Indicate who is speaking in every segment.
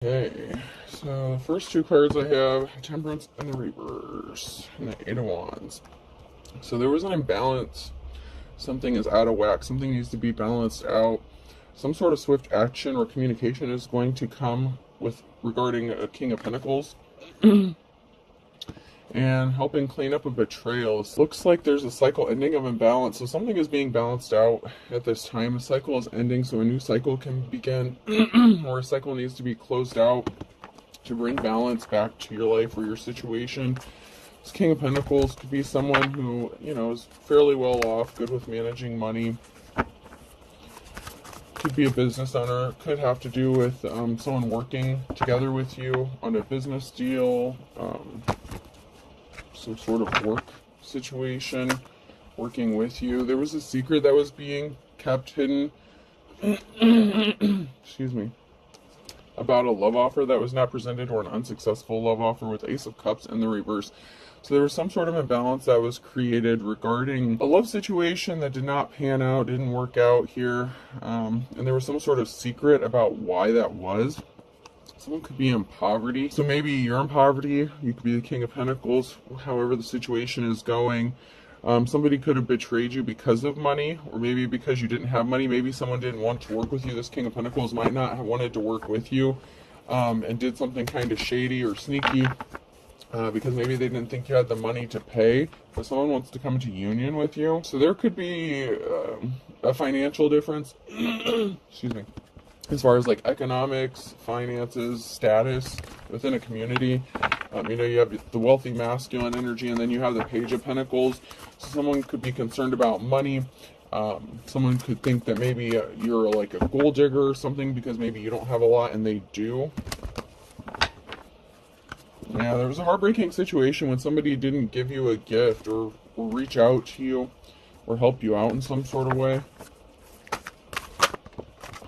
Speaker 1: Okay, so the first two cards I have, Temperance and the Reverse, and the Eight of Wands. So there was an imbalance. Something is out of whack. Something needs to be balanced out. Some sort of swift action or communication is going to come with regarding a King of Pentacles. And helping clean up a betrayal. Looks like there's a cycle ending of imbalance. So something is being balanced out at this time. A cycle is ending so a new cycle can begin. Or a cycle needs to be closed out to bring balance back to your life or your situation. This King of Pentacles could be someone who, is fairly well off, good with managing money. Could be a business owner. Could have to do with someone working together with you on a business deal. Some sort of work situation, working with you. There was a secret that was being kept hidden, excuse me, about a love offer that was not presented or an unsuccessful love offer with Ace of Cups in the reverse. So there was some sort of imbalance that was created regarding a love situation that did not pan out, didn't work out here. And there was some sort of secret about why that was. Someone could be in poverty. So maybe you're in poverty. You could be the King of Pentacles, however the situation is going. Somebody could have betrayed you because of money, or maybe because you didn't have money. Maybe someone didn't want to work with you. This King of Pentacles might not have wanted to work with you and did something kind of shady or sneaky because maybe they didn't think you had the money to pay. But someone wants to come into union with you. So there could be a financial difference. Excuse me. As far as like economics, finances, status within a community. You have the wealthy masculine energy, and then you have the Page of Pentacles. So someone could be concerned about money. Someone could think that maybe you're like a gold digger or something because maybe you don't have a lot and they do. Yeah, there was a heartbreaking situation when somebody didn't give you a gift or reach out to you or help you out in some sort of way.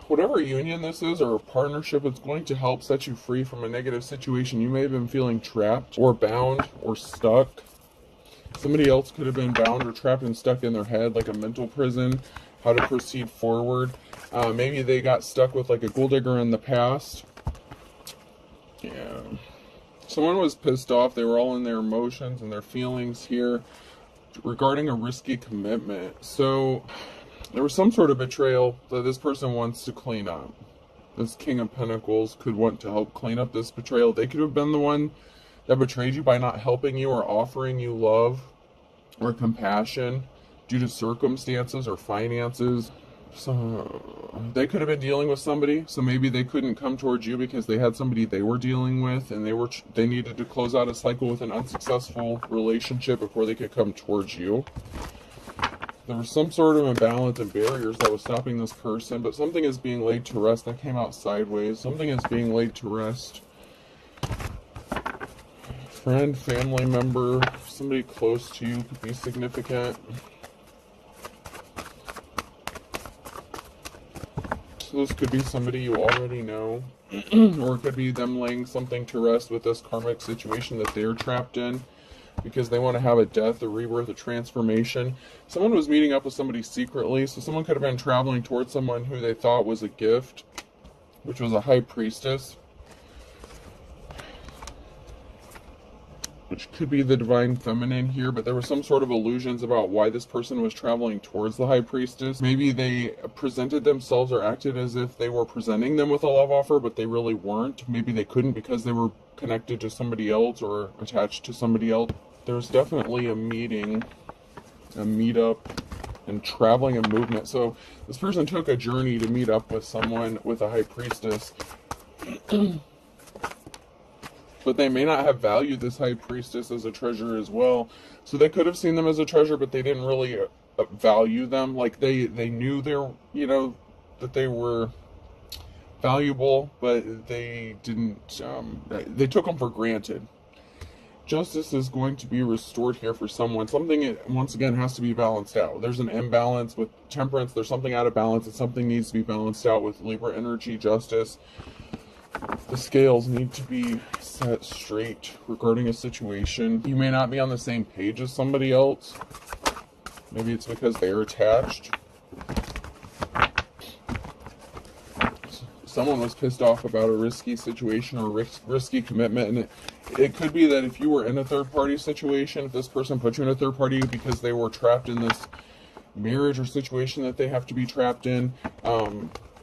Speaker 1: Whatever union this is or partnership, it's going to help set you free from a negative situation. You may have been feeling trapped or bound or stuck. Somebody else could have been bound or trapped and stuck in their head, like a mental prison, how to proceed forward. Maybe they got stuck with like a gold digger in the past. Yeah. Someone was pissed off. They were all in their emotions and their feelings here regarding a risky commitment. So there was some sort of betrayal that this person wants to clean up. This King of Pentacles could want to help clean up this betrayal. They could have been the one that betrayed you by not helping you or offering you love or compassion due to circumstances or finances. So they could have been dealing with somebody. So maybe they couldn't come towards you because they had somebody they were dealing with, and they needed to close out a cycle with an unsuccessful relationship before they could come towards you. There was some sort of imbalance and barriers that was stopping this person, but something is being laid to rest. That came out sideways. Something is being laid to rest. Friend, family member, somebody close to you could be significant. So this could be somebody you already know, or it could be them laying something to rest with this karmic situation that they're trapped in, because they want to have a death, a rebirth, a transformation. Someone was meeting up with somebody secretly, so someone could have been traveling towards someone who they thought was a gift, which was a High Priestess, which could be the Divine Feminine here, but there were some sort of illusions about why this person was traveling towards the High Priestess. Maybe they presented themselves or acted as if they were presenting them with a love offer, but they really weren't. Maybe they couldn't because they were connected to somebody else or attached to somebody else. There's definitely a meeting, a meetup, and traveling and movement. So this person took a journey to meet up with someone with a High Priestess. But they may not have valued this High Priestess as a treasure as well. So they could have seen them as a treasure, but they didn't really value them. Like they knew that they were valuable, but they didn't, they took them for granted. Justice is going to be restored here for someone. Something, once again, has to be balanced out. There's an imbalance with Temperance. There's something out of balance, and something needs to be balanced out with Libra energy, Justice. The scales need to be set straight regarding a situation. You may not be on the same page as somebody else. Maybe it's because they're attached. someone was pissed off about a risky situation or risky commitment, and it could be that if you were in a third-party situation, if this person put you in a third party because they were trapped in this marriage or situation that they have to be trapped in,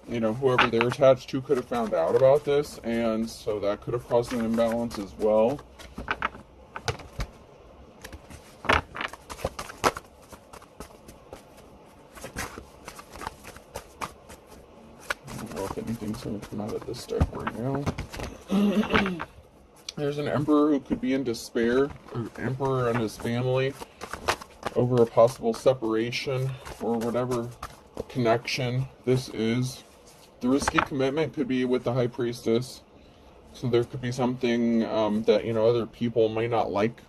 Speaker 1: you know, whoever they're attached to could have found out about this, and so that could have caused an imbalance as well. I don't know if anything's going to come out of this deck right now. There's an emperor who could be in despair, or emperor and his family, over a possible separation or whatever connection this is. The risky commitment could be with the high priestess. So there could be something that, you know, other people might not like.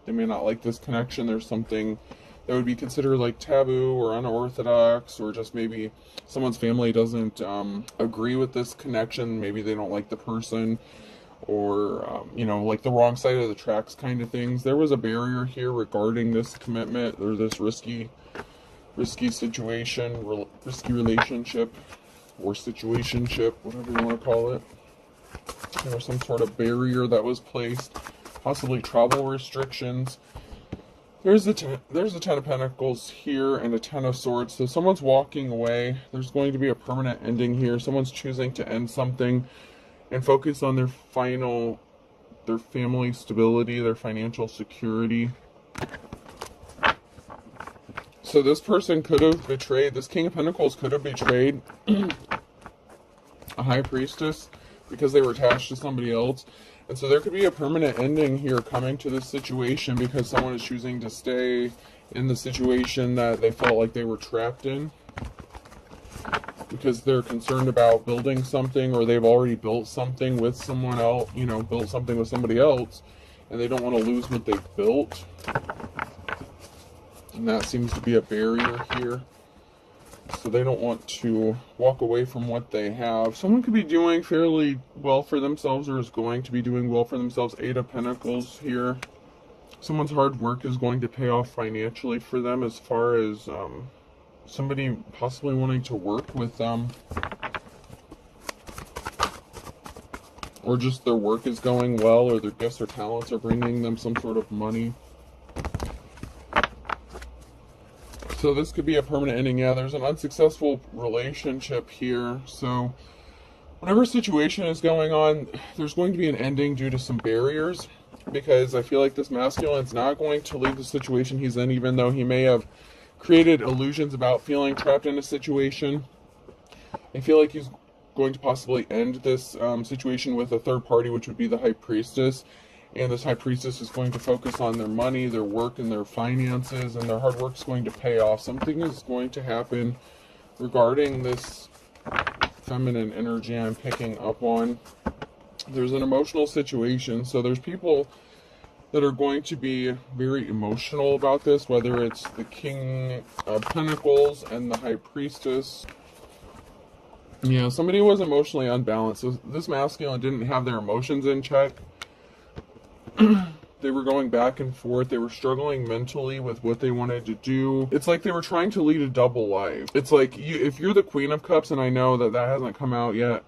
Speaker 1: They may not like this connection. There's something that would be considered like taboo or unorthodox, or just maybe someone's family doesn't agree with this connection. Maybe they don't like the person, or you know, like the wrong side of the tracks kind of things. There was a barrier here regarding this commitment or this risky situation, risky relationship or situationship, whatever you want to call it. There was some sort of barrier that was placed, possibly travel restrictions. There's a 10 of Pentacles here and a 10 of Swords. So someone's walking away. There's going to be a permanent ending here. Someone's choosing to end something and focus on their family stability, their financial security. So this person could have betrayed, this King of Pentacles could have betrayed a High Priestess because they were attached to somebody else. And so there could be a permanent ending here coming to this situation because someone is choosing to stay in the situation that they felt like they were trapped in, because they're concerned about building something, or they've already built something with someone else, you know, built something with somebody else, and they don't want to lose what they've built. And that seems to be a barrier here. So they don't want to walk away from what they have. Someone could be doing fairly well for themselves, or is going to be doing well for themselves. 8 of Pentacles here. Someone's hard work is going to pay off financially for them, as far as somebody possibly wanting to work with them. Or just their work is going well, or their gifts or talents are bringing them some sort of money. So this could be a permanent ending. Yeah, there's an unsuccessful relationship here. So whatever situation is going on, there's going to be an ending due to some barriers, because I feel like this masculine's not going to leave the situation he's in, even though he may have created illusions about feeling trapped in a situation. I feel like he's going to possibly end this situation with a third party, which would be the High Priestess. And this High Priestess is going to focus on their money, their work, and their finances, and their hard work is going to pay off. Something is going to happen regarding this feminine energy I'm picking up on. There's an emotional situation, so there's people that are going to be very emotional about this, whether it's the King of Pentacles and the High Priestess. Yeah, somebody was emotionally unbalanced. So this masculine didn't have their emotions in check. They were going back and forth. They were struggling mentally with what they wanted to do. It's like they were trying to lead a double life. It's like, if you're the Queen of Cups, and I know that hasn't come out yet,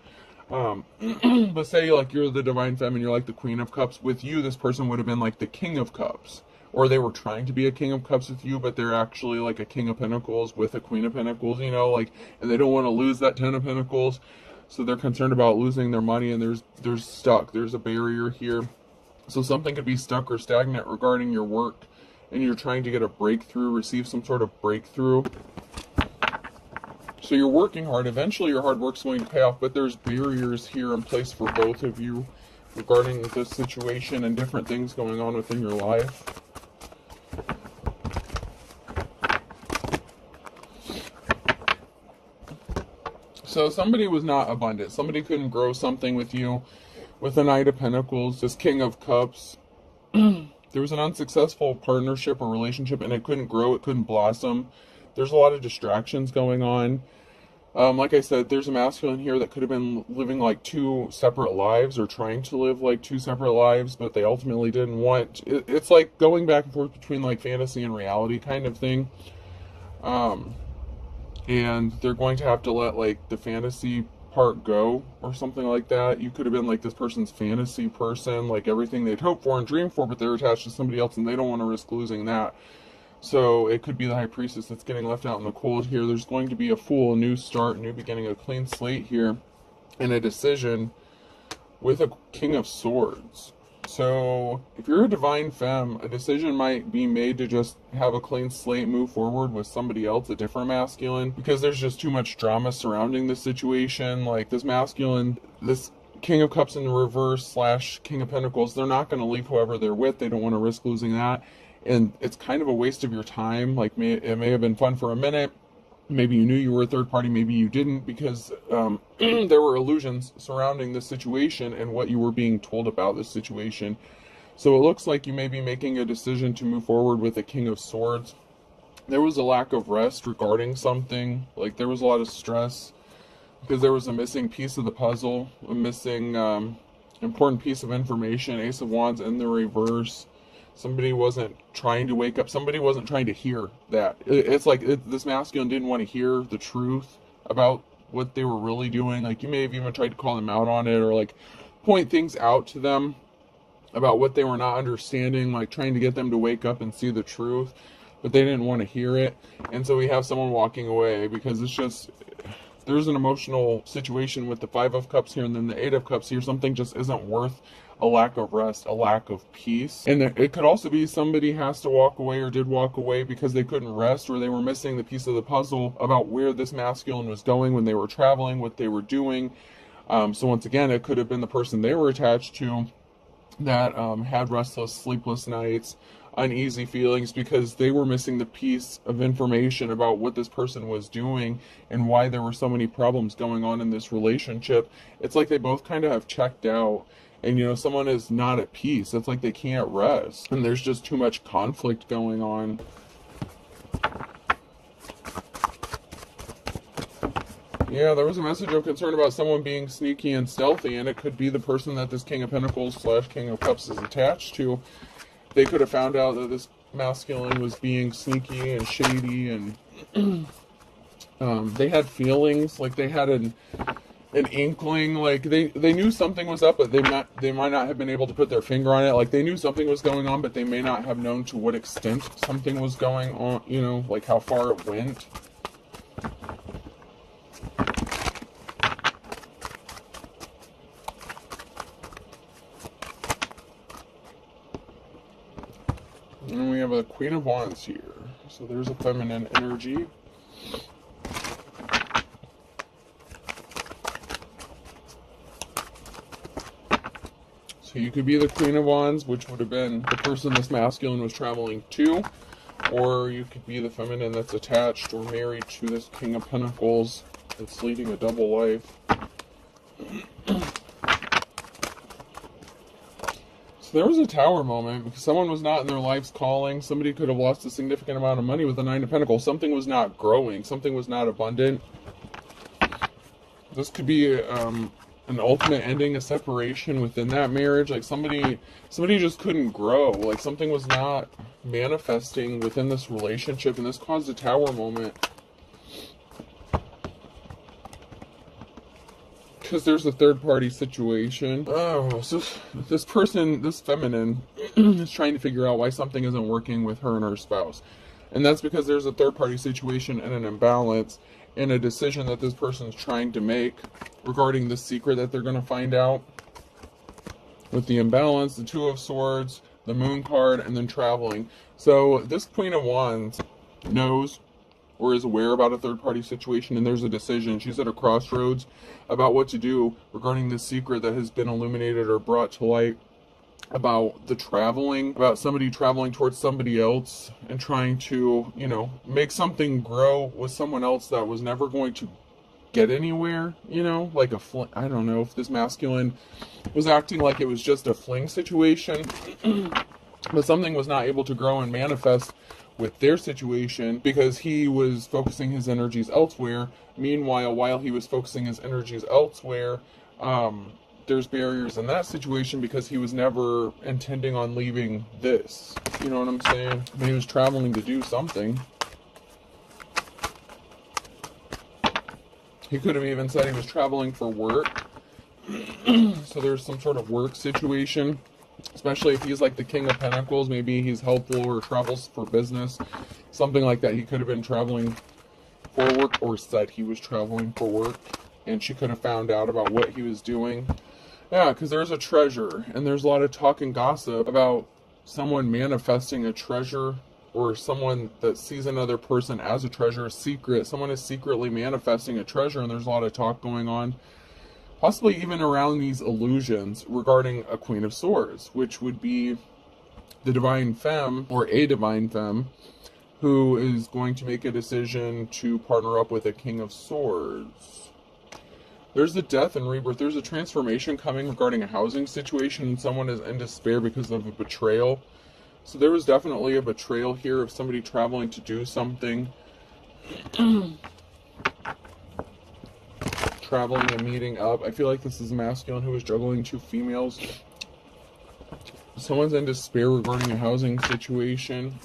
Speaker 1: but say like you're the Divine Feminine, you're like the Queen of Cups. With you, this person would have been like the King of Cups. Or they were trying to be a King of Cups with you, but they're actually like a King of Pentacles with a Queen of Pentacles, you know, like, and they don't want to lose that 10 of Pentacles. So they're concerned about losing their money, and there's stuck. There's a barrier here. So something could be stuck or stagnant regarding your work, and you're trying to get a breakthrough, receive some sort of breakthrough. So you're working hard. Eventually your hard work's going to pay off, but there's barriers here in place for both of you regarding this situation and different things going on within your life. So somebody was not abundant. Somebody couldn't grow something with you. With the Knight of Pentacles, this King of Cups, there was an unsuccessful partnership or relationship, and it couldn't grow, it couldn't blossom. There's a lot of distractions going on. Like I said, there's a masculine here that could have been living like 2 separate lives, or trying to live like 2 separate lives, but they ultimately didn't want. It's like going back and forth between like fantasy and reality kind of thing. And they're going to have to let like the fantasy part go or something like that. You could have been like this person's fantasy person, like everything they'd hoped for and dreamed for, but they're attached to somebody else and they don't want to risk losing that. So it could be the High Priestess that's getting left out in the cold here. There's going to be a Fool, a new start, a new beginning, a clean slate here, and a decision with a King of Swords. So if you're a divine femme, a decision might be made to just have a clean slate, move forward with somebody else, a different masculine, because there's just too much drama surrounding this situation. Like this masculine, this King of Cups in the reverse / King of Pentacles, they're not going to leave whoever they're with. They don't want to risk losing that. And it's kind of a waste of your time. Like it may have been fun for a minute. Maybe you knew you were a third party, maybe you didn't, because there were illusions surrounding this situation and what you were being told about this situation. So it looks like you may be making a decision to move forward with a King of Swords. There was a lack of rest regarding something. Like there was a lot of stress because there was a missing piece of the puzzle, a missing important piece of information. Ace of Wands in the reverse. Somebody wasn't trying to wake up. Somebody wasn't trying to hear that. It's like this masculine didn't want to hear the truth about what they were really doing. Like you may have even tried to call them out on it or like point things out to them about what they were not understanding, like trying to get them to wake up and see the truth, but they didn't want to hear it. And so we have someone walking away because it's just, there's an emotional situation with the Five of Cups here and then the Eight of Cups here. Something just isn't worth a lack of rest, a lack of peace. And it could also be somebody has to walk away or did walk away because they couldn't rest or they were missing the piece of the puzzle about where this masculine was going when they were traveling, what they were doing. So once again, it could have been the person they were attached to that had restless, sleepless nights, uneasy feelings because they were missing the piece of information about what this person was doing and why there were so many problems going on in this relationship. It's like they both kind of have checked out. And, you know, someone is not at peace. It's like they can't rest. And there's just too much conflict going on. Yeah, there was a message of concern about someone being sneaky and stealthy. And it could be the person that this King of Pentacles / King of Cups is attached to. They could have found out that this masculine was being sneaky and shady. And they had feelings. Like they had an inkling, like they knew something was up, but they might not have been able to put their finger on it. Like they knew something was going on, but they may not have known to what extent something was going on, you know, like how far it went. And we have a Queen of Wands here. So there's a feminine energy. So you could be the Queen of Wands, which would have been the person this masculine was traveling to, or you could be the feminine that's attached or married to this King of Pentacles that's leading a double life. So there was a Tower moment because someone was not in their life's calling. Somebody could have lost a significant amount of money with the Nine of Pentacles. Something was not growing. Something was not abundant. This could be an ultimate ending, a separation within that marriage. Like somebody just couldn't grow. Like something was not manifesting within this relationship, and this caused a Tower moment. Because there's a third party situation. Oh, so this person, this feminine, is trying to figure out why something isn't working with her and her spouse. And that's because there's a third party situation and an imbalance and a decision that this person's trying to make regarding the secret that they're going to find out. With the imbalance, the Two of Swords, the Moon card, and then traveling. So this Queen of Wands knows or is aware about a third-party situation, and there's a decision. She's at a crossroads about what to do regarding this secret that has been illuminated or brought to light about the traveling, about somebody traveling towards somebody else and trying to, you know, make something grow with someone else that was never going to get anywhere, you know, like a fling. I don't know if this masculine was acting like it was just a fling situation, but something was not able to grow and manifest with their situation because he was focusing his energies elsewhere. Meanwhile, while he was focusing his energies elsewhere, there's barriers in that situation because he was never intending on leaving this. You know what I'm saying? He was traveling to do something. He could have even said he was traveling for work. So there's some sort of work situation, especially if he's like the King of Pentacles. Maybe he's helpful or travels for business, something like that. He could have been traveling for work, or said he was traveling for work, and she could have found out about what he was doing. Yeah, because there's a treasure, and there's a lot of talk and gossip about someone manifesting a treasure, or someone that sees another person as a treasure, a secret. Someone is secretly manifesting a treasure, and there's a lot of talk going on, possibly even around these illusions regarding a Queen of Swords, which would be the divine femme, or a divine femme, who is going to make a decision to partner up with a King of Swords. There's a death and rebirth. There's a transformation coming regarding a housing situation, and someone is in despair because of a betrayal. So there was definitely a betrayal here of somebody traveling to do something. Traveling and meeting up. I feel like this is masculine who is juggling two females. Someone's in despair regarding a housing situation.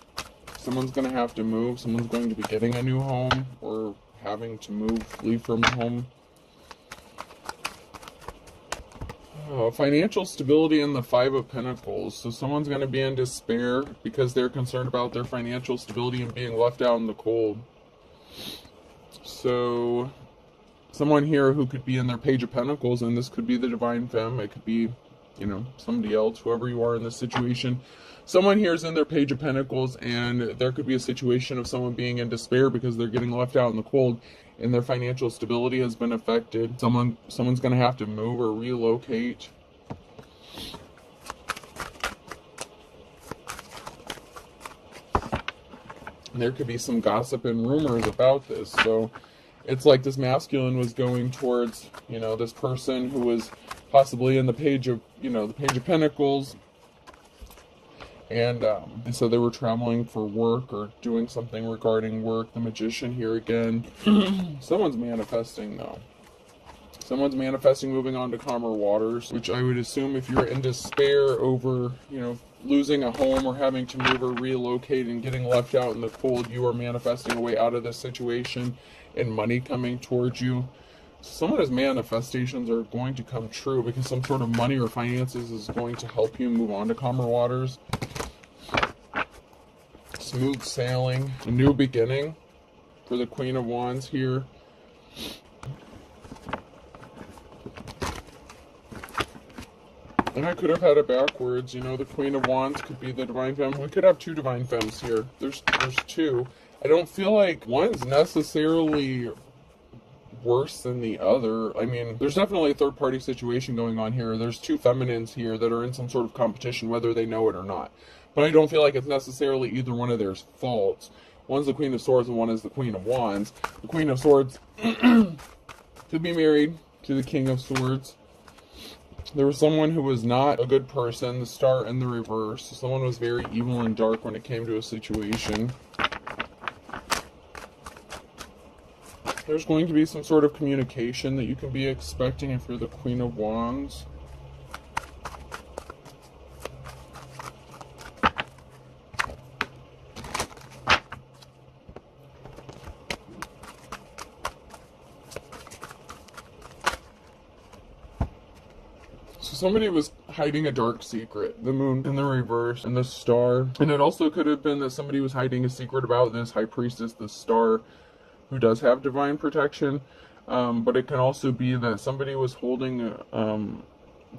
Speaker 1: Someone's going to have to move. Someone's going to be getting a new home, or having to move, leave from home. Financial stability in the Five of Pentacles. So someone's going to be in despair because they're concerned about their financial stability and being left out in the cold. So someone here who could be in their Page of Pentacles, and this could be the divine femme. It could be, you know, somebody else, whoever you are in this situation. Someone here is in their Page of Pentacles, and there could be a situation of someone being in despair because they're getting left out in the cold, and their financial stability has been affected. Someone's going to have to move or relocate. And there could be some gossip and rumors about this. So it's like this masculine was going towards, you know, this person who was possibly in the Page of, you know, the Page of Pentacles. And so they were traveling for work or doing something regarding work. The Magician here again. Someone's manifesting, though. Someone's manifesting moving on to calmer waters, which I would assume if you're in despair over, you know, losing a home or having to move or relocate and getting left out in the cold, you are manifesting a way out of this situation and money coming towards you. Some of those manifestations are going to come true because some sort of money or finances is going to help you move on to calmer waters. Smooth sailing, a new beginning for the Queen of Wands here. And I could have had it backwards, you know, the Queen of Wands could be the divine femme. We could have two divine femmes here. There's two. I don't feel like one's necessarily worse than the other. I mean, there's definitely a third party situation going on here. There's two feminines here that are in some sort of competition, whether they know it or not. But I don't feel like it's necessarily either one of theirs faults. One's the Queen of Swords and one is the Queen of Wands. The Queen of Swords could be married to the King of Swords. There was someone who was not a good person, the Star in the reverse. Someone was very evil and dark when it came to a situation. There's going to be some sort of communication that you can be expecting if you're the Queen of Wands. Somebody was hiding a dark secret. The Moon in the reverse and the Star. And it also could have been that somebody was hiding a secret about this High Priestess, the Star, who does have divine protection. But it can also be that somebody was holding,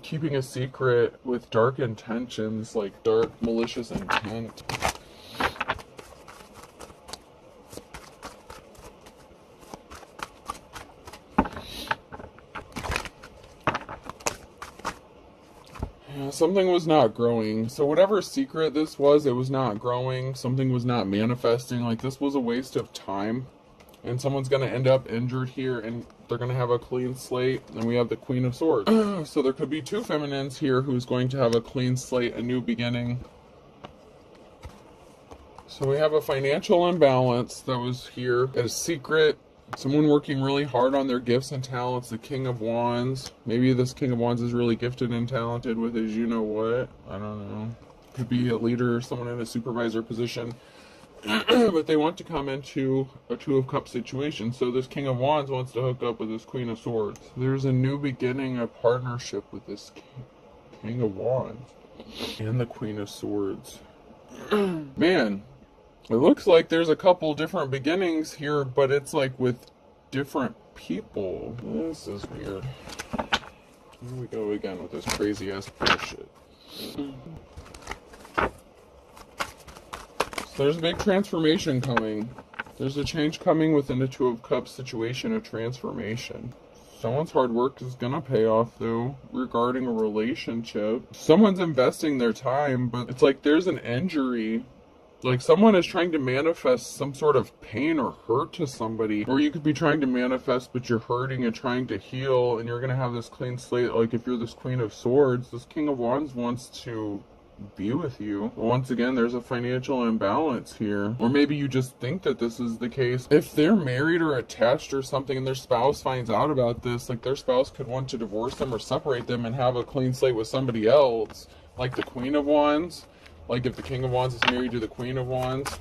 Speaker 1: keeping a secret with dark intentions, like dark, malicious intent. Something was not growing. So whatever secret this was, it was not growing. Something was not manifesting. Like, this was a waste of time. And someone's going to end up injured here, and they're going to have a clean slate. And we have the Queen of Swords. So there could be two feminines here who's going to have a clean slate, a new beginning. So we have a financial imbalance that was here. A secret. Someone working really hard on their gifts and talents, the King of Wands. Maybe this King of Wands is really gifted and talented with his you-know-what. I don't know. Could be a leader, someone in a supervisor position. But they want to come into a Two of Cups situation. So this King of Wands wants to hook up with this Queen of Swords. There's a new beginning, a partnership with this King of Wands and the Queen of Swords. Man, it looks like there's a couple different beginnings here, but it's like with different people. This is weird. Here we go again with this crazy ass bullshit. There's a big transformation coming. There's a change coming within the Two of Cups situation, a transformation. Someone's hard work is gonna pay off though, regarding a relationship. Someone's investing their time, but it's like there's an injury. Like someone is trying to manifest some sort of pain or hurt to somebody. Or you could be trying to manifest, but you're hurting and trying to heal, and you're gonna have this clean slate. Like if you're this Queen of Swords, this King of Wands wants to be with you. Once again, there's a financial imbalance here. Or maybe you just think that this is the case. If they're married or attached or something and their spouse finds out about this, like their spouse could want to divorce them or separate them and have a clean slate with somebody else, like the Queen of Wands. Like if the King of Wands is married to the Queen of Wands.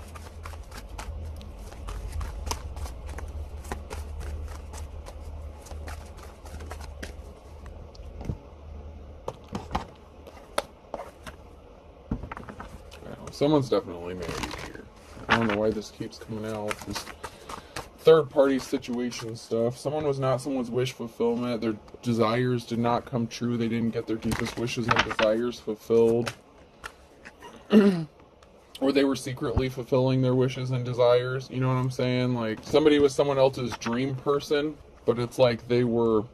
Speaker 1: Someone's definitely married here. I don't know why this keeps coming out. This third-party situation stuff. Someone was not someone's wish fulfillment. Their desires did not come true. They didn't get their deepest wishes and desires fulfilled. Or they were secretly fulfilling their wishes and desires. You know what I'm saying? Like somebody was someone else's dream person, but it's like they were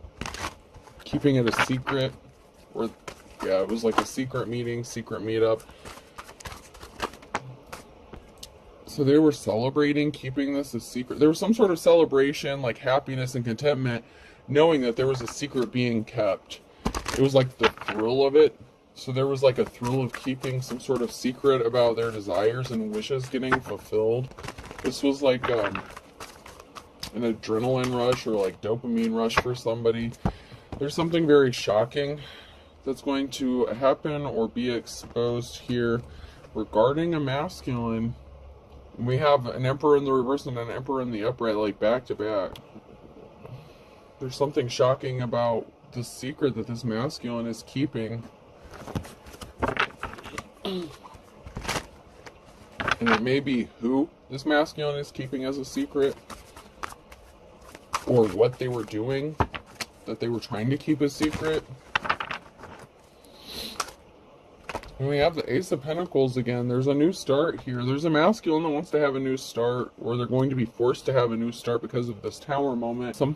Speaker 1: keeping it a secret. Or yeah, it was like a secret meeting, secret meetup. So they were celebrating, keeping this a secret. There was some sort of celebration, like happiness and contentment, knowing that there was a secret being kept. It was like the thrill of it. So there was like a thrill of keeping some sort of secret about their desires and wishes getting fulfilled. This was like an adrenaline rush or like dopamine rush for somebody. There's something very shocking that's going to happen or be exposed here regarding a masculine. We have an Emperor in the reverse and an Emperor in the upright, like back to back. There's something shocking about the secret that this masculine is keeping. And it may be who this masculine is keeping as a secret, or what they were doing that they were trying to keep a secret. And we have the Ace of Pentacles again. There's a new start here. There's a masculine that wants to have a new start, or they're going to be forced to have a new start because of this Tower moment. There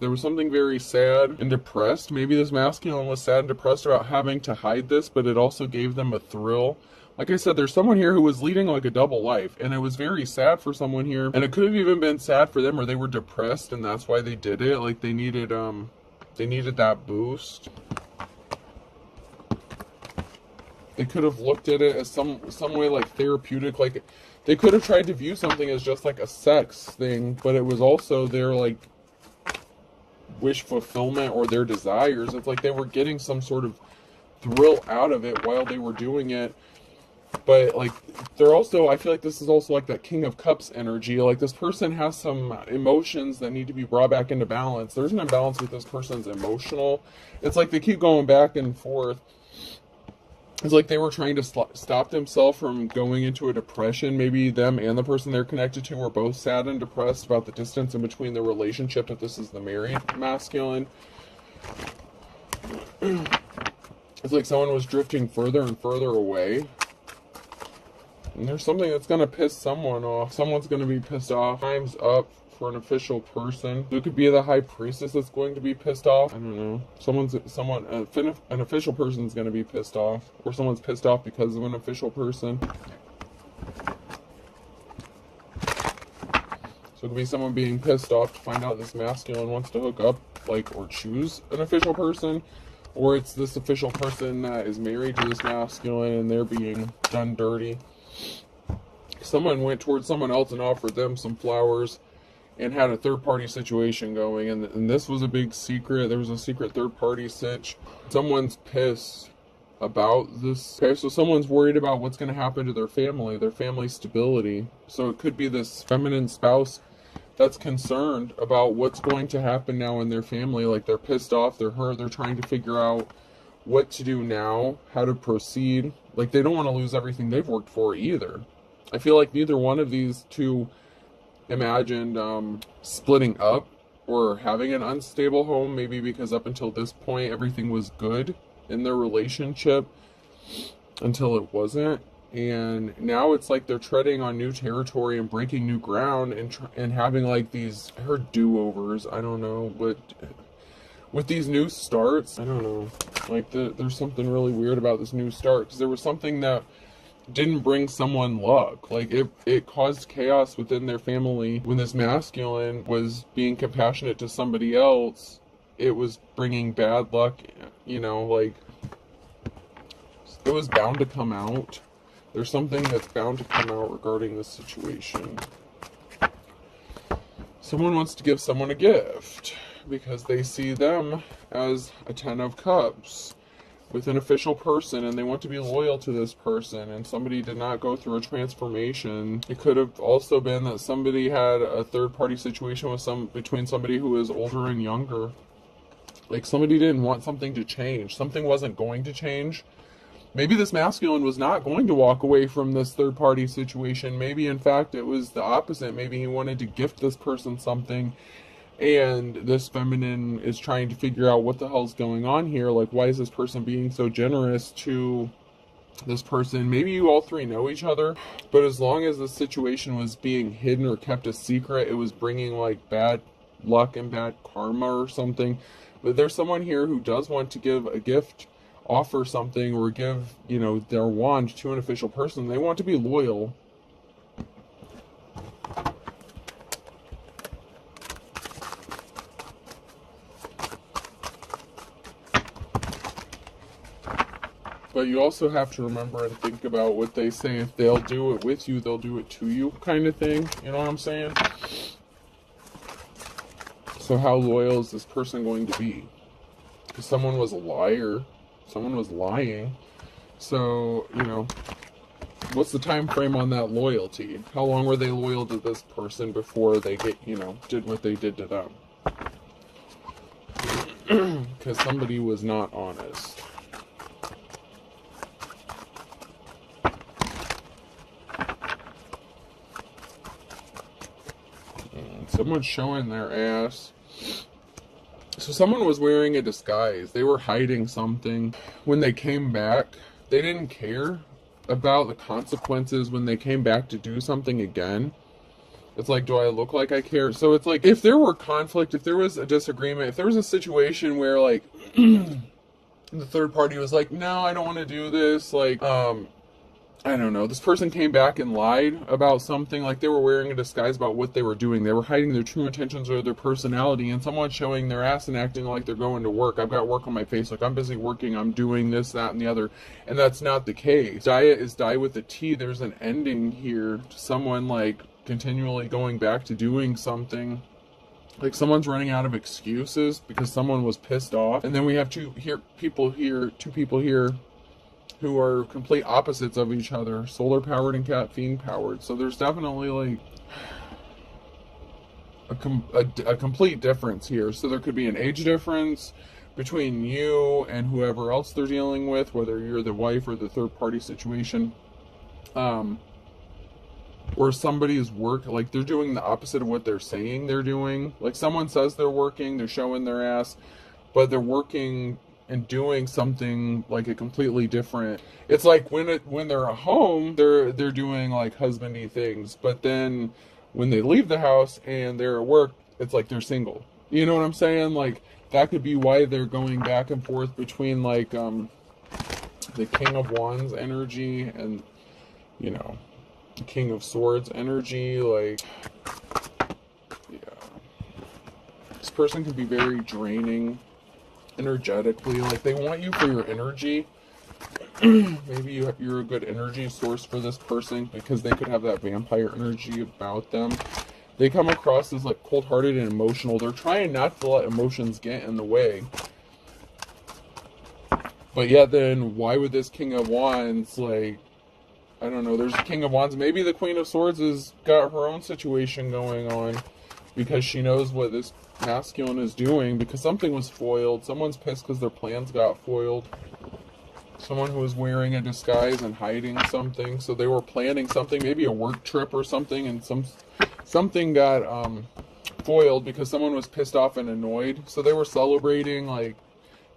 Speaker 1: was something very sad and depressed. Maybe this masculine was sad and depressed about having to hide this, but it also gave them a thrill. Like I said, there's someone here who was leading like a double life, and it was very sad for someone here. And it could have even been sad for them, or they were depressed, and that's why they did it. Like they needed that boost. They could have looked at it as some way like therapeutic. Like they could have tried to view something as just like a sex thing, but it was also their like wish fulfillment or their desires. It's like they were getting some sort of thrill out of it while they were doing it. But like they're also, I feel like this is also like that King of Cups energy. Like this person has some emotions that need to be brought back into balance. There's an imbalance with this person's emotional. It's like they keep going back and forth. It's like they were trying to stop themselves from going into a depression. Maybe them and the person they're connected to were both sad and depressed about the distance in between the relationship, if this is the married masculine. It's like someone was drifting further and further away. And there's something that's going to piss someone off. Someone's going to be pissed off. Time's up for an official person. It could be the High Priestess that's going to be pissed off. I don't know. An official person's going to be pissed off. Or someone's pissed off because of an official person. So it could be someone being pissed off to find out this masculine wants to hook up, like, or choose an official person. Or it's this official person that is married to this masculine and they're being done dirty. Someone went towards someone else and offered them some flowers and had a third-party situation going, and this was a big secret. There was a secret third-party sitch. Someone's pissed about this. Okay, so someone's worried about what's going to happen to their family stability. So it could be this feminine spouse that's concerned about what's going to happen now in their family. Like they're pissed off, they're hurt, they're trying to figure out what to do now, how to proceed. Like they don't want to lose everything they've worked for either. I feel like neither one of these two imagined splitting up or having an unstable home, maybe because up until this point everything was good in their relationship until it wasn't. And now it's like they're treading on new territory and breaking new ground and having like these, I heard do-overs, I don't know, but with these new starts, I don't know, like there's something really weird about this new start, because there was something that didn't bring someone luck. Like it caused chaos within their family. When this masculine was being compassionate to somebody else, it was bringing bad luck, you know, like it was bound to come out. There's something that's bound to come out regarding this situation. Someone wants to give someone a gift because they see them as a 10 of Cups with an official person, and they want to be loyal to this person, and somebody did not go through a transformation. It could have also been that somebody had a third-party situation with between somebody who is older and younger. Like somebody didn't want something to change. Something wasn't going to change. Maybe this masculine was not going to walk away from this third-party situation. Maybe, in fact, it was the opposite. Maybe he wanted to gift this person something, and this feminine is trying to figure out what the hell's going on here. Like, why is this person being so generous to this person? Maybe you all three know each other, but as long as the situation was being hidden or kept a secret, it was bringing, like, bad luck and bad karma or something. But there's someone here who does want to give a gift, offer something, or give, you know, their wand to an official person. They want to be loyal. But you also have to remember and think about what they say. If they'll do it with you, they'll do it to you, kind of thing. You know what I'm saying? So how loyal is this person going to be? Because someone was a liar. Someone was lying. So, you know, what's the time frame on that loyalty? How long were they loyal to this person before they did what they did to them? Because somebody was not honest. Someone's showing their ass. So someone was wearing a disguise. They were hiding something. When they came back, they didn't care about the consequences when they came back to do something again. It's like, do I look like I care? So it's like, if there were conflict, if there was a disagreement, if there was a situation where, like, the third party was like, no, I don't want to do this, like, I don't know, this person came back and lied about something, like they were wearing a disguise about what they were doing. They were hiding their true intentions or their personality, and someone's showing their ass and acting like they're going to work. I've got work on my face, like I'm busy working, I'm doing this, that, and the other. And that's not the case. Diet is die with a T. There's an ending here to someone, like, continually going back to doing something. Like someone's running out of excuses because someone was pissed off. And then we have two people here who are complete opposites of each other, solar powered and caffeine powered. So there's definitely, like, a complete difference here. So there could be an age difference between you and whoever else they're dealing with, whether you're the wife or the third party situation, or somebody's work, like they're doing the opposite of what they're saying they're doing. Like someone says they're working, they're showing their ass, but they're working and doing something like a completely different. It's like when they're at home, they're doing like husbandy things, but then when they leave the house and they're at work, it's like they're single. You know what I'm saying? Like that could be why they're going back and forth between, like, the King of Wands energy and, you know, the King of Swords energy. Like, yeah, this person can be very draining energetically. Like they want you for your energy. Maybe you're a good energy source for this person because they could have that vampire energy about them. They come across as, like, cold-hearted and emotional. They're trying not to let emotions get in the way. But yeah, then why would this King of Wands, like, I don't know, there's a King of Wands. Maybe the Queen of Swords has got her own situation going on because she knows what this masculine is doing, because something was foiled. Someone's pissed because their plans got foiled. Someone who was wearing a disguise and hiding something. So they were planning something, maybe a work trip or something, and something got foiled because someone was pissed off and annoyed. So they were celebrating, like,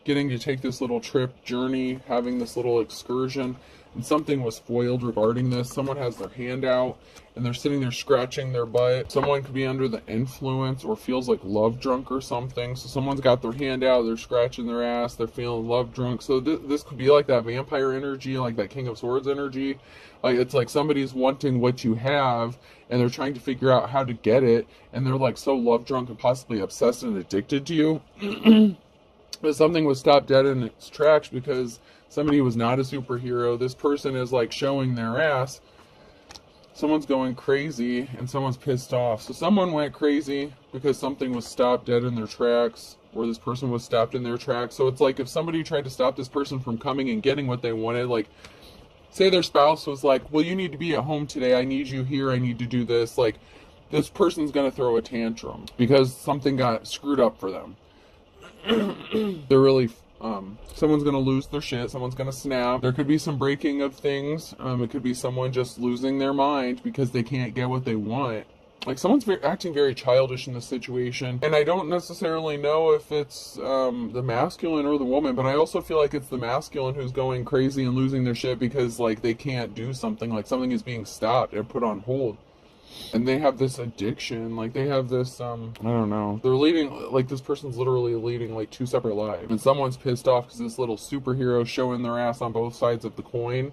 Speaker 1: getting to take this little trip journey, having this little excursion, and something was foiled regarding this. Someone has their hand out and they're sitting there scratching their butt. Someone could be under the influence or feels like love drunk or something. So someone's got their hand out, they're scratching their ass, they're feeling love drunk. So this could be like that vampire energy, like that King of Swords energy. Like, it's like somebody's wanting what you have and they're trying to figure out how to get it, and they're like so love drunk and possibly obsessed and addicted to you. But something was stopped dead in its tracks because somebody was not a superhero. This person is like showing their ass. Someone's going crazy and someone's pissed off. So someone went crazy because something was stopped dead in their tracks, or this person was stopped in their tracks. So it's like if somebody tried to stop this person from coming and getting what they wanted, like say their spouse was like, well, you need to be at home today. I need you here. I need to do this. Like, this person's going to throw a tantrum because something got screwed up for them. They're really, someone's going to lose their shit. Someone's going to snap. There could be some breaking of things. It could be someone just losing their mind because they can't get what they want. Like, someone's acting very childish in this situation. And I don't necessarily know if it's the masculine or the woman, but I also feel like it's the masculine who's going crazy and losing their shit because, like, they can't do something. Like, something is being stopped and put on hold. And they have this addiction, like they have this, I don't know, they're leading, like this person's literally leading like two separate lives. And someone's pissed off because this little superhero showing their ass on both sides of the coin,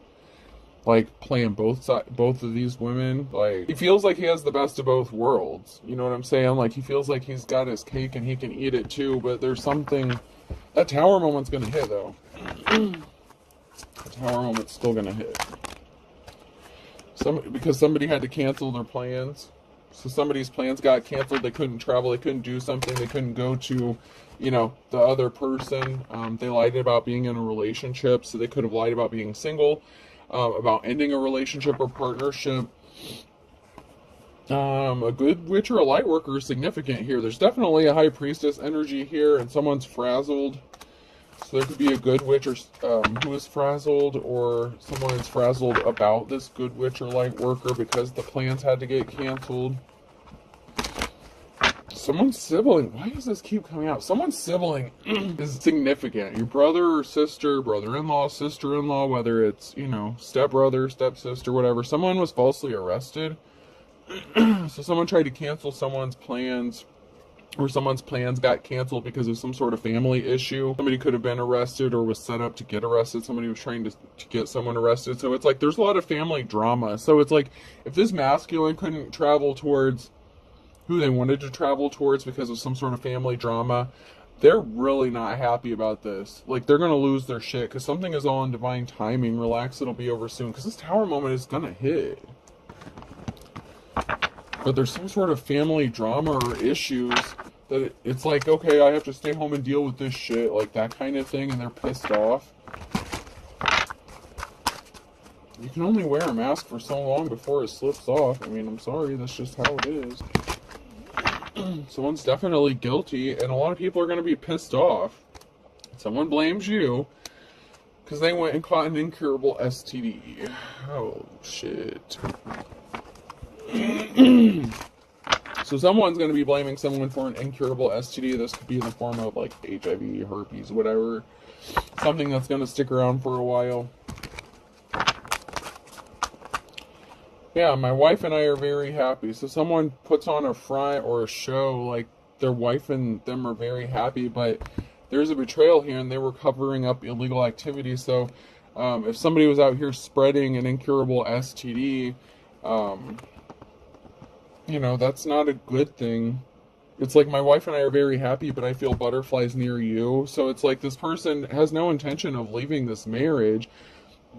Speaker 1: like playing both of these women. Like, he feels like he has the best of both worlds, you know what I'm saying? Like, he feels like he's got his cake and he can eat it too, but there's something, that tower moment's gonna hit though. The tower moment's still gonna hit. Because somebody had to cancel their plans. So somebody's plans got canceled. They couldn't travel. They couldn't do something. They couldn't go to, you know, the other person. They lied about being in a relationship. So they could have lied about being single, about ending a relationship or partnership. A good witch or a light worker is significant here. There's definitely a high priestess energy here, and someone's frazzled. So there could be a good witch or who is frazzled, or someone is frazzled about this good witch or light worker because the plans had to get canceled. Someone's sibling. Why does this keep coming out? Someone's sibling is significant. Your brother or sister, brother-in-law, sister-in-law, whether it's, you know, stepbrother, stepsister, whatever. Someone was falsely arrested. So someone tried to cancel someone's plans, or someone's plans got canceled because of some sort of family issue. Somebody could have been arrested or was set up to get arrested. Somebody was trying to get someone arrested. So it's like there's a lot of family drama. So it's like if this masculine couldn't travel towards who they wanted to travel towards because of some sort of family drama, they're really not happy about this. Like, they're going to lose their shit because something is all in divine timing. Relax, it'll be over soon, because this tower moment is going to hit. But there's some sort of family drama or issues that it's like, okay, I have to stay home and deal with this shit, like that kind of thing, and they're pissed off. You can only wear a mask for so long before it slips off. I mean, I'm sorry, that's just how it is. Someone's definitely guilty, and a lot of people are going to be pissed off. Someone blames you because they went and caught an incurable STD. Oh, shit. So someone's going to be blaming someone for an incurable STD. This could be in the form of like HIV, herpes, whatever. Something that's going to stick around for a while. Yeah, my wife and I are very happy. So someone puts on a front or a show like their wife and them are very happy, but there's a betrayal here and they were covering up illegal activity. So if somebody was out here spreading an incurable STD, you know, that's not a good thing. It's like my wife and I are very happy, but I feel butterflies near you. So it's like this person has no intention of leaving this marriage,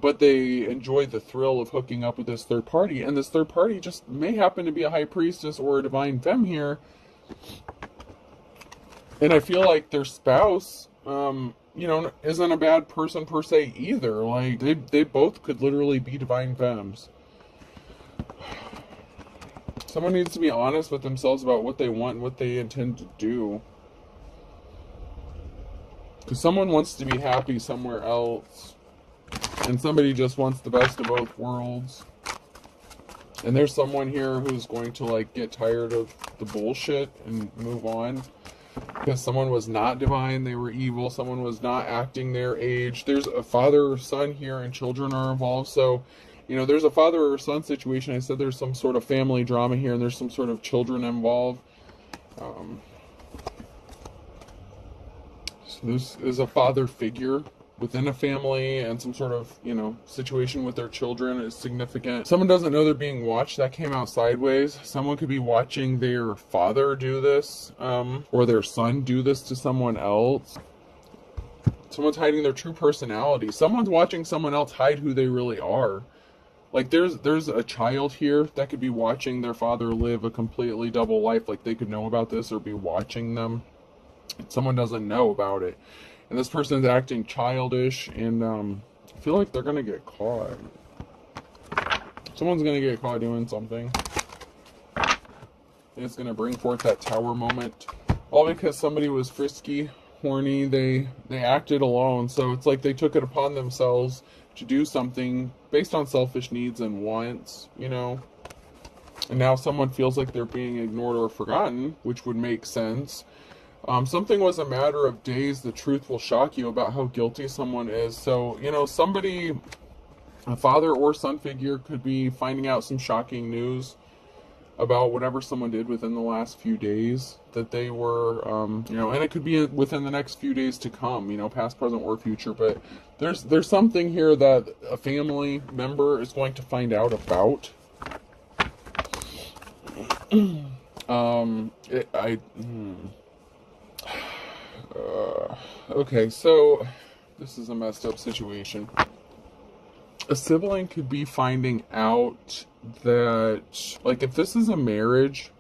Speaker 1: but they enjoy the thrill of hooking up with this third party. And this third party just may happen to be a high priestess or a divine femme here. And I feel like their spouse you know, isn't a bad person per se either. Like, they both could literally be divine femmes. Someone needs to be honest with themselves about what they want and what they intend to do. Because someone wants to be happy somewhere else, and somebody just wants the best of both worlds. And there's someone here who's going to, like, get tired of the bullshit and move on. Because someone was not divine, they were evil. Someone was not acting their age. There's a father or son here, and children are involved. So, you know, there's a father or son situation. I said there's some sort of family drama here, and there's some sort of children involved. So this is a father figure within a family, and some sort of, you know, situation with their children is significant. Someone doesn't know they're being watched. That came out sideways. Someone could be watching their father do this, or their son do this to someone else. Someone's hiding their true personality. Someone's watching someone else hide who they really are. Like, there's a child here that could be watching their father live a completely double life. Like, they could know about this or be watching them. Someone doesn't know about it. And this person's acting childish, and I feel like they're going to get caught. Someone's going to get caught doing something. And it's going to bring forth that tower moment. All because somebody was frisky, horny, they acted alone. So it's like they took it upon themselves to do something based on selfish needs and wants, you know. And now someone feels like they're being ignored or forgotten, which would make sense. Something was a matter of days. The truth will shock you about how guilty someone is. So, you know, somebody, a father or son figure, could be finding out some shocking news about whatever someone did within the last few days that they were, you know, and it could be within the next few days to come, you know, past, present, or future. But there's something here that a family member is going to find out about. Okay, so this is a messed up situation. A sibling could be finding out that, like, if this is a marriage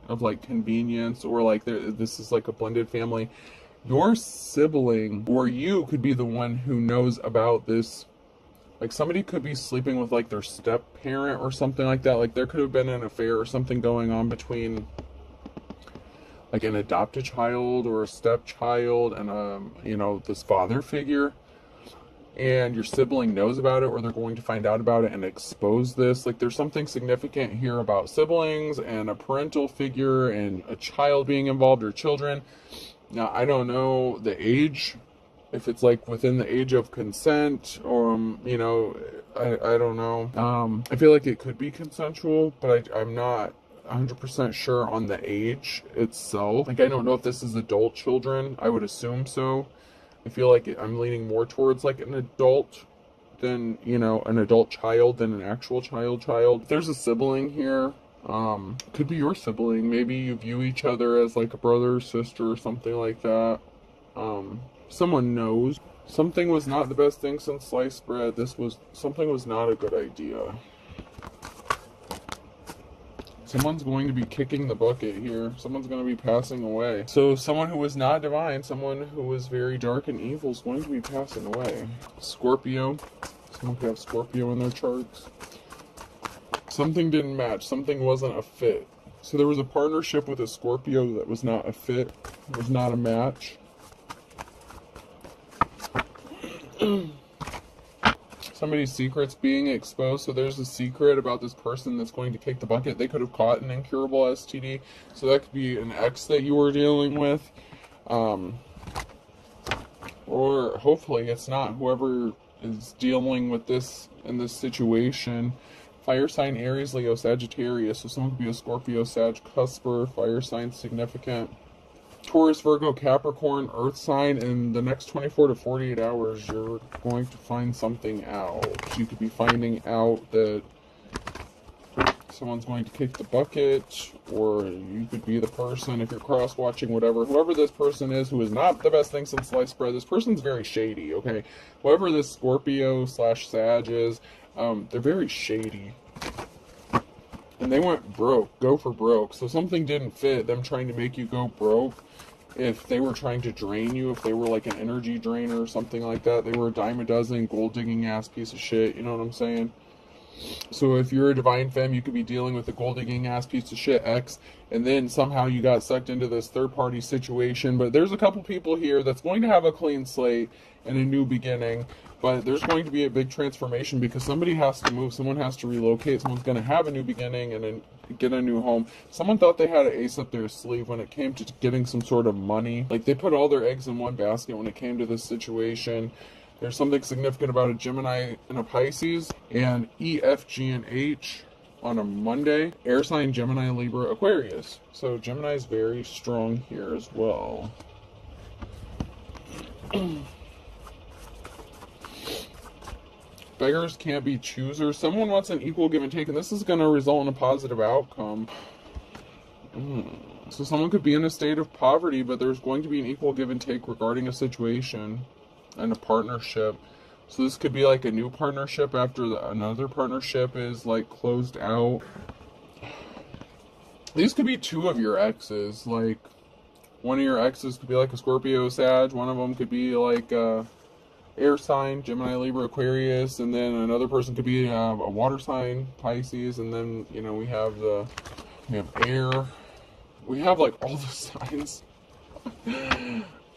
Speaker 1: of, like, convenience, or, like, this is, like, a blended family, your sibling or you could be the one who knows about this. Like, somebody could be sleeping with, like, their step-parent or something like that. Like, there could have been an affair or something going on between, like, an adopted child or a stepchild and, you know, this father figure. And your sibling knows about it, or they're going to find out about it and expose this. Like, there's something significant here about siblings and a parental figure and a child being involved, or children. Now, I don't know the age, if it's, like, within the age of consent, or, you know, I don't know. I feel like it could be consensual, but I'm not 100% sure on the age itself. Like, I don't know if this is adult children. I would assume so. I feel like I'm leaning more towards, like, an adult than, you know, an adult child than an actual child. If there's a sibling here, could be your sibling. Maybe you view each other as, like, a brother or sister or something like that. Someone knows. Something was not the best thing since sliced bread. Something was not a good idea. Someone's going to be kicking the bucket here. Someone's going to be passing away. So someone who was not divine, someone who was very dark and evil, is going to be passing away. Scorpio. Someone could have Scorpio in their charts. Something didn't match. Something wasn't a fit. So there was a partnership with a Scorpio that was not a fit. Was not a match. Somebody's secret's being exposed. So there's a secret about this person that's going to kick the bucket. They could have caught an incurable STD. So that could be an ex that you were dealing with. Or hopefully it's not. Whoever is dealing with this in this situation. Fire sign Aries, Leo, Sagittarius. So someone could be a Scorpio, Sag, Cusper. Fire sign significant. Taurus, Virgo, Capricorn, Earth sign. In the next 24 to 48 hours, you're going to find something out. You could be finding out that someone's going to kick the bucket, or you could be the person, if you're cross-watching, whatever. Whoever this person is, who is not the best thing since sliced bread, this person's very shady, okay? Whoever this Scorpio / Sag is, they're very shady. And they went broke, go for broke. So something didn't fit, them trying to make you go broke. if they were trying to drain you, if they were like an energy drainer or something like that, they were a dime a dozen, gold digging ass piece of shit, you know what I'm saying? So if you're a divine femme, you could be dealing with a gold digging ass piece of shit ex, and then somehow you got sucked into this third party situation. But there's a couple people here that's going to have a clean slate and a new beginning. But there's going to be a big transformation because somebody has to move, someone has to relocate, someone's going to have a new beginning and get a new home. Someone thought they had an ace up their sleeve when it came to getting some sort of money. Like they put all their eggs in one basket when it came to this situation. There's something significant about a Gemini and a Pisces, and E, F, G, and H on a Monday. Air sign Gemini, Libra, Aquarius. So Gemini is very strong here as well. Beggars can't be choosers. Someone wants an equal give and take, and this is going to result in a positive outcome. So someone could be in a state of poverty, but there's going to be an equal give and take regarding a situation and a partnership. So this could be like a new partnership after another partnership is like closed out. These could be two of your exes. Like one of your exes could be like a Scorpio, Sag. One of them could be like air sign, Gemini, Libra, Aquarius, and then another person could be a water sign, Pisces, and then you know we have air. We have like all the signs.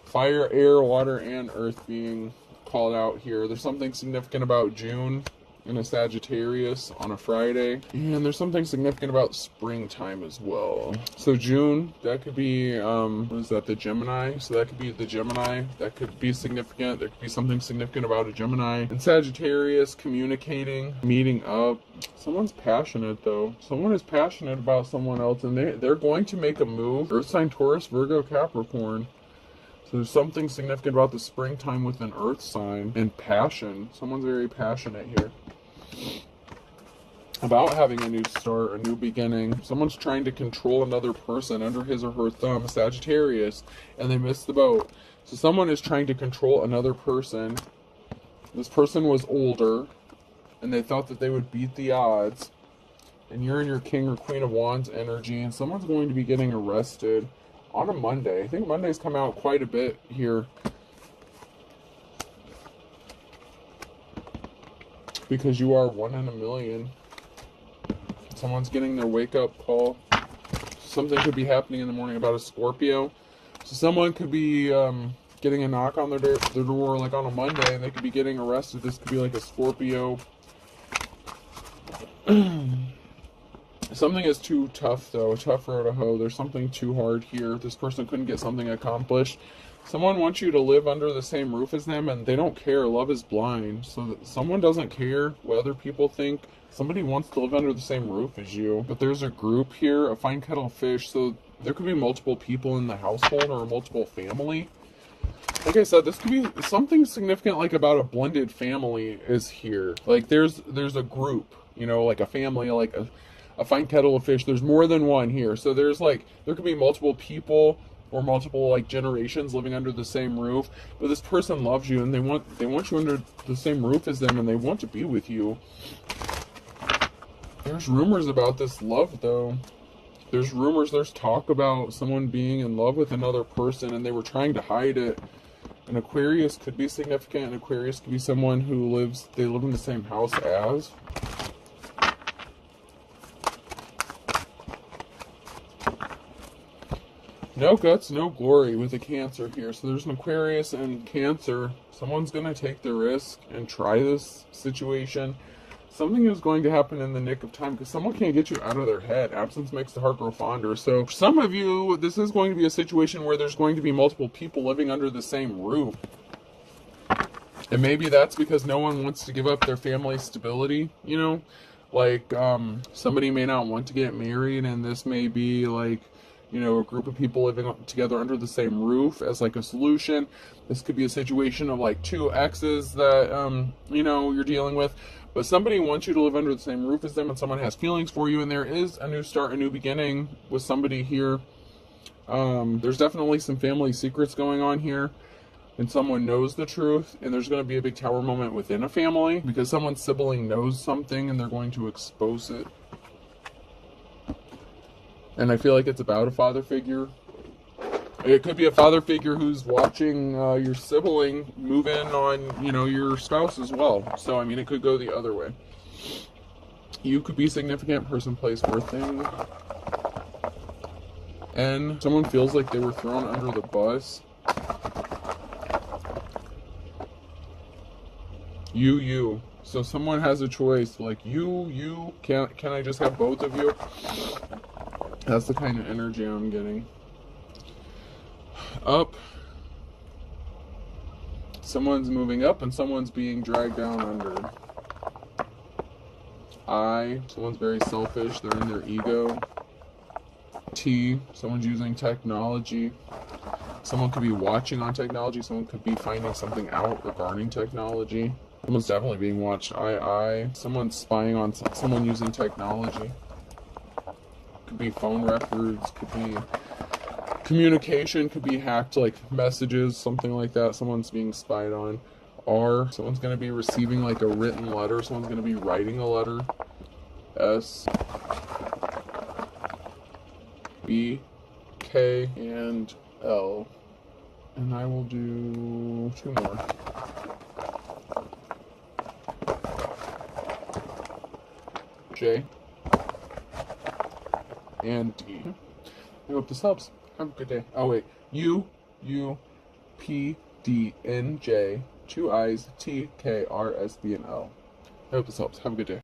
Speaker 1: Fire, air, water, and earth being called out here. There's something significant about June in a Sagittarius on a Friday. And there's something significant about springtime as well. So June, that could be, what is that, the Gemini? So that could be the Gemini. That could be significant. There could be something significant about a Gemini. And Sagittarius, communicating, meeting up. Someone's passionate though. Someone is passionate about someone else and they're going to make a move. Earth sign, Taurus, Virgo, Capricorn. So there's something significant about the springtime with an earth sign and passion. Someone's very passionate here about having a new start, a new beginning. Someone's trying to control another person under his or her thumb, Sagittarius, and they missed the boat. So someone is trying to control another person. This person was older, and they thought that they would beat the odds. And you're in your King or Queen of Wands energy, and someone's going to be getting arrested on a Monday. I think Mondays come out quite a bit here. Because you are 1 in a million. Someone's getting their wake-up call. Something could be happening in the morning about a Scorpio. So someone could be getting a knock on their door like on a Monday, and they could be getting arrested. This could be like a Scorpio. Something is too tough, though. A tough road to hoe. There's something too hard here. This person couldn't get something accomplished. Someone wants you to live under the same roof as them, and they don't care. Love is blind. So someone doesn't care what other people think. Somebody wants to live under the same roof as you. But there's a group here, a fine kettle of fish. So there could be multiple people in the household or a multiple family. Like I said, this could be something significant, like about a blended family is here. Like there's a group, you know, like a family, like a fine kettle of fish. There's more than one here. So there could be multiple people or multiple like generations living under the same roof. But this person loves you and they want you under the same roof as them and they want to be with you. There's rumors about this love though. There's talk about someone being in love with another person and they were trying to hide it. An Aquarius could be significant. An Aquarius could be someone who live in the same house as. No guts, no glory with a Cancer here. So there's an Aquarius and Cancer. Someone's going to take the risk and try this situation. Something is going to happen in the nick of time because someone can't get you out of their head. Absence makes the heart grow fonder. So for some of you, this is going to be a situation where there's going to be multiple people living under the same roof. And maybe that's because no one wants to give up their family stability, you know? Like, somebody may not want to get married, and this may be like, you know, a group of people living together under the same roof as like a solution. This could be a situation of like two exes that, you know, you're dealing with. But somebody wants you to live under the same roof as them and someone has feelings for you. And there is a new start, a new beginning with somebody here. There's definitely some family secrets going on here. And someone knows the truth. And there's going to be a big tower moment within a family. Because someone's sibling knows something and they're going to expose it. And I feel like it's about a father figure. It could be a father figure who's watching your sibling move in on, your spouse as well. So, I mean, it could go the other way. You could be significant person, place, or thing. And someone feels like they were thrown under the bus. You. So someone has a choice, like you, can I just have both of you? That's the kind of energy I'm getting. Up. Someone's moving up and someone's being dragged down under. Someone's very selfish, they're in their ego. T, someone's using technology. Someone could be watching on technology, someone could be finding something out regarding technology. Someone's definitely being watched. Someone's spying on someone using technology. Could be phone records, could be communication, could be hacked, like messages, something like that. Someone's being spied on. R, someone's going to be receiving like a written letter. Someone's going to be writing a letter. S, B, K, and L. And I will do 2 more. J, and D. I hope this helps. Have a good day. Oh wait, U, P, D, N, J, 2 I's, T, K, R, S, B, and L. I hope this helps. Have a good day.